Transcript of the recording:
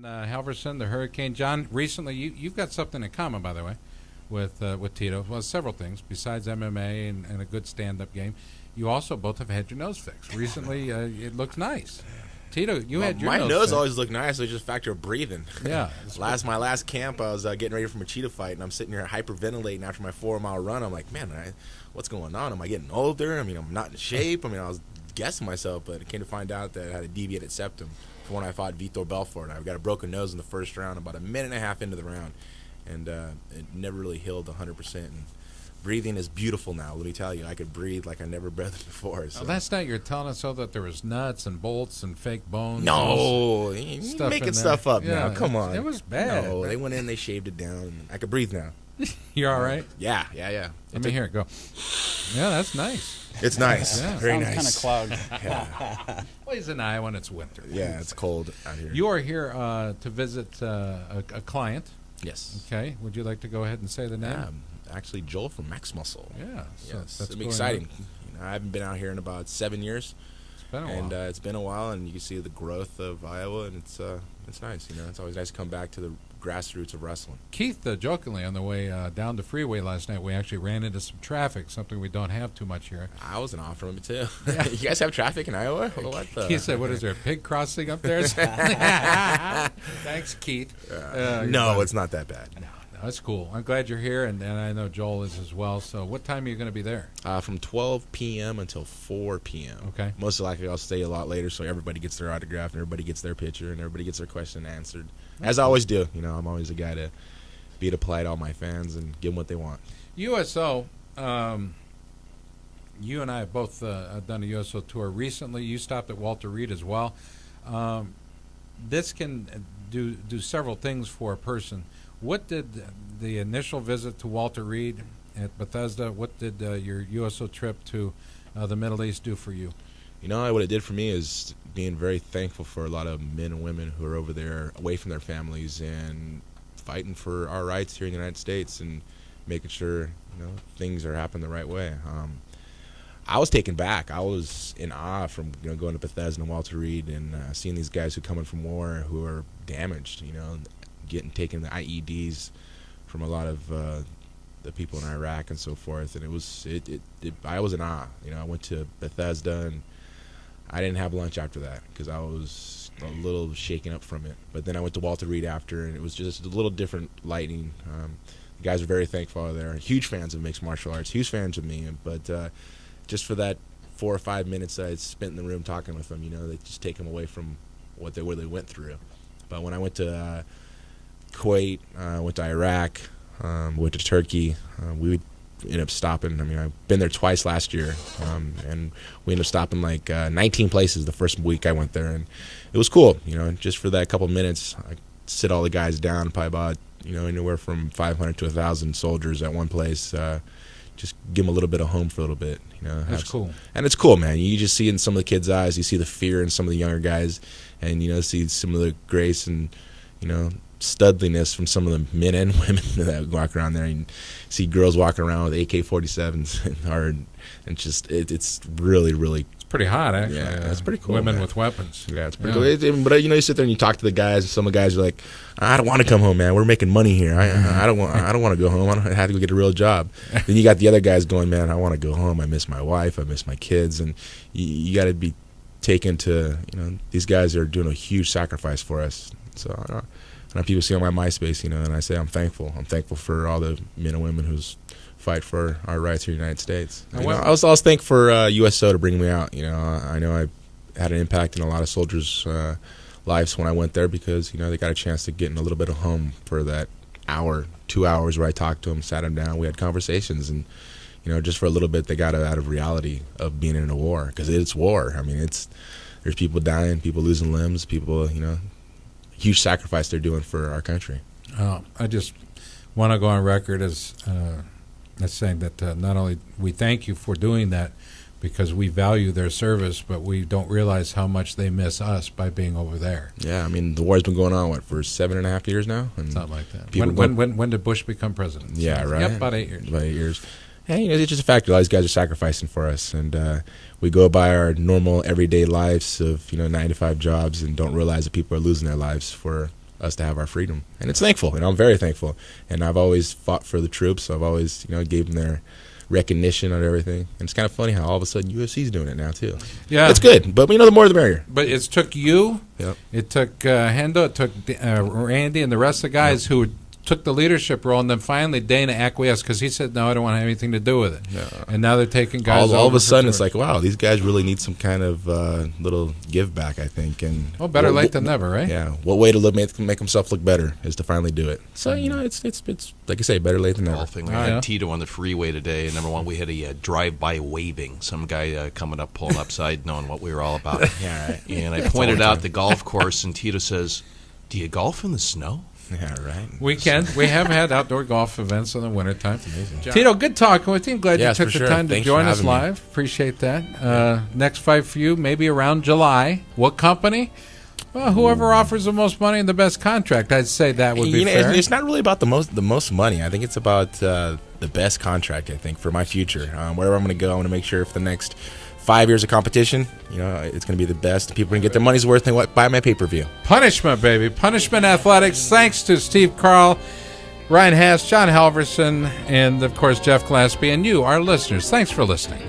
Halverson, the Hurricane. John, recently you've got something in common, by the way, with Tito. Well, several things besides MMA and a good stand-up game. You also both have had your nose fixed recently. It looks nice. Tito, you had your nose fixed. Always looked nice. It's just a factor of breathing. Yeah. My last camp, I was getting ready for my cheetah fight, and I'm sitting here hyperventilating after my 4-mile run. I'm like, man, what's going on? Am I getting older? I mean, I'm not in shape. I mean, I was guessing myself, but it came to find out that I had a deviated septum from when I fought Vitor Belfort. I've got a broken nose in the first round, about a minute and a half into the round, and it never really healed 100%. And breathing is beautiful now. Let me tell you, I could breathe like I never breathed before. So. Last night you were telling us that there was nuts and bolts and fake bones. No, you're making stuff up now. Come on. It was bad. No, they went in, they shaved it down. I could breathe now. You all right? Yeah. Let me hear it go. Yeah, that's nice. It's nice. Yeah. Very Sounds nice. kind of clogged. Yeah. Well, he's in Iowa and it's winter. Yeah, it's cold out here. You are here to visit a client. Yes. Okay. Would you like to go ahead and say the name? Yeah, actually, Joel from Max Muscle. Yeah. So Yes. that's It'll be exciting. I haven't been out here in about 7 years. It's been a while. And it's been a while, and you can see the growth of Iowa, and it's nice. It's always nice to come back to the grassroots of wrestling. Keith, jokingly, on the way down the freeway last night, we actually ran into some traffic, something we don't have too much here. I wasn't off from it, too. Yeah. You guys have traffic in Iowa? What the? He said, what is there, a pig crossing up there? Thanks, Keith. No, it's not that bad. No, that's cool. I'm glad you're here, and I know Joel is as well. So what time are you going to be there? From 12 p.m. until 4 p.m. Okay. Most likely I'll stay a lot later so everybody gets their autograph and everybody gets their picture and everybody gets their question answered. As I always do. I'm always a guy to be to polite to all my fans and give them what they want. USO, you and I have both done a USO tour recently. You stopped at Walter Reed as well. This can do several things for a person. What did the initial visit to Walter Reed at Bethesda, what did your USO trip to the Middle East do for you? What it did for me is being very thankful for a lot of men and women who are over there away from their families and fighting for our rights here in the United States and making sure things are happening the right way. I was taken back. I was in awe from going to Bethesda and Walter Reed and seeing these guys who come in from war who are damaged, taking the IEDs from a lot of the people in Iraq and so forth, and I was in awe. I went to Bethesda and I didn't have lunch after that because I was a little shaken up from it. But then I went to Walter Reed after, and it was just a little different lighting. The guys were very thankful. They're huge fans of mixed martial arts, huge fans of me. But just for that 4 or 5 minutes that I spent in the room talking with them, they just take them away from what they went through. But when I went to Kuwait, went to Iraq, went to Turkey, we ended up stopping. I've been there twice last year, and we ended up stopping like 19 places the first week I went there, and it was cool. Just for that couple minutes, I sit all the guys down, probably about anywhere from 500 to 1,000 soldiers at one place. Just give them a little bit of home for a little bit. That's cool. And it's cool, man. You just see in some of the kids' eyes, you see the fear in some of the younger guys, and see some of the grace and studliness from some of the men and women that walk around there. And see girls walking around with AK-47s and just it's really, really. It's pretty hot, actually. Yeah, that's pretty cool. Women with weapons. Yeah, it's pretty cool. But you sit there and you talk to the guys, and some of the guys are like, "I don't want to come home, man. We're making money here. I don't want to go home. I have to go get a real job." Then you got the other guys going, "Man, I want to go home. I miss my wife. I miss my kids." And you got to be taken to these guys are doing a huge sacrifice for us. So. And people see on my MySpace, and I say I'm thankful. I'm thankful for all the men and women who fight for our rights here in the United States. I was thankful for USO to bring me out. I know I had an impact in a lot of soldiers' lives when I went there because they got a chance to get in a little bit of home for that hour, 2 hours where I talked to them, sat them down, we had conversations, and just for a little bit they got out of reality of being in a war because it's war. There's people dying, people losing limbs, people huge sacrifice they're doing for our country. I just want to go on record as saying that not only we thank you for doing that because we value their service, but we don't realize how much they miss us by being over there. Yeah, the war's been going on, for 7.5 years now? And something like that. When did Bush become president? Yeah, right. Yep, about 8 years. About 8 years. Yeah, it's just a fact. A lot of these guys are sacrificing for us, and we go by our normal everyday lives of 9 to 5 jobs, and don't realize that people are losing their lives for us to have our freedom. And it's thankful, and I'm very thankful. And I've always fought for the troops. So I've always, gave them their recognition on everything. And it's kind of funny how all of a sudden UFC's doing it now too. Yeah, it's good, but the more the merrier. But it took you, Yep. it took Hendo, it took Randy, and the rest of the guys who took the leadership role, and then finally Dana acquiesced because he said, "No, I don't want to have anything to do with it." No. And now they're taking guys. All of over a sudden, for it's like, wow, these guys really need some kind of little give back, I think. And better late than never, right? Yeah. What way to make himself look better is to finally do it. So it's like I say, better late than never. Golfing. We had Tito on the freeway today. Number one, we had a drive-by waving. Some guy coming up, pulling upside, knowing what we were all about. Yeah, right. And I pointed out the golf course, and Tito says, "Do you golf in the snow?" Yeah, right. We can. We have had outdoor golf events in the wintertime. Tito, good talking with you. I'm glad you took the time to join us live. Appreciate that. Next fight for you, maybe around July. What company? Well, whoever offers the most money and the best contract, I'd say that would be fair. It's not really about the most money. I think it's about the best contract, I think, for my future. Wherever I'm going to go, I want to make sure for the next 5 years of competition, it's going to be the best. People are going to get their money's worth and buy my pay-per-view. Punishment, baby. Punishment Athletics. Thanks to Steve Carl, Ryan Haas, John Halverson, and, of course, Jeff Glassby, and you, our listeners. Thanks for listening.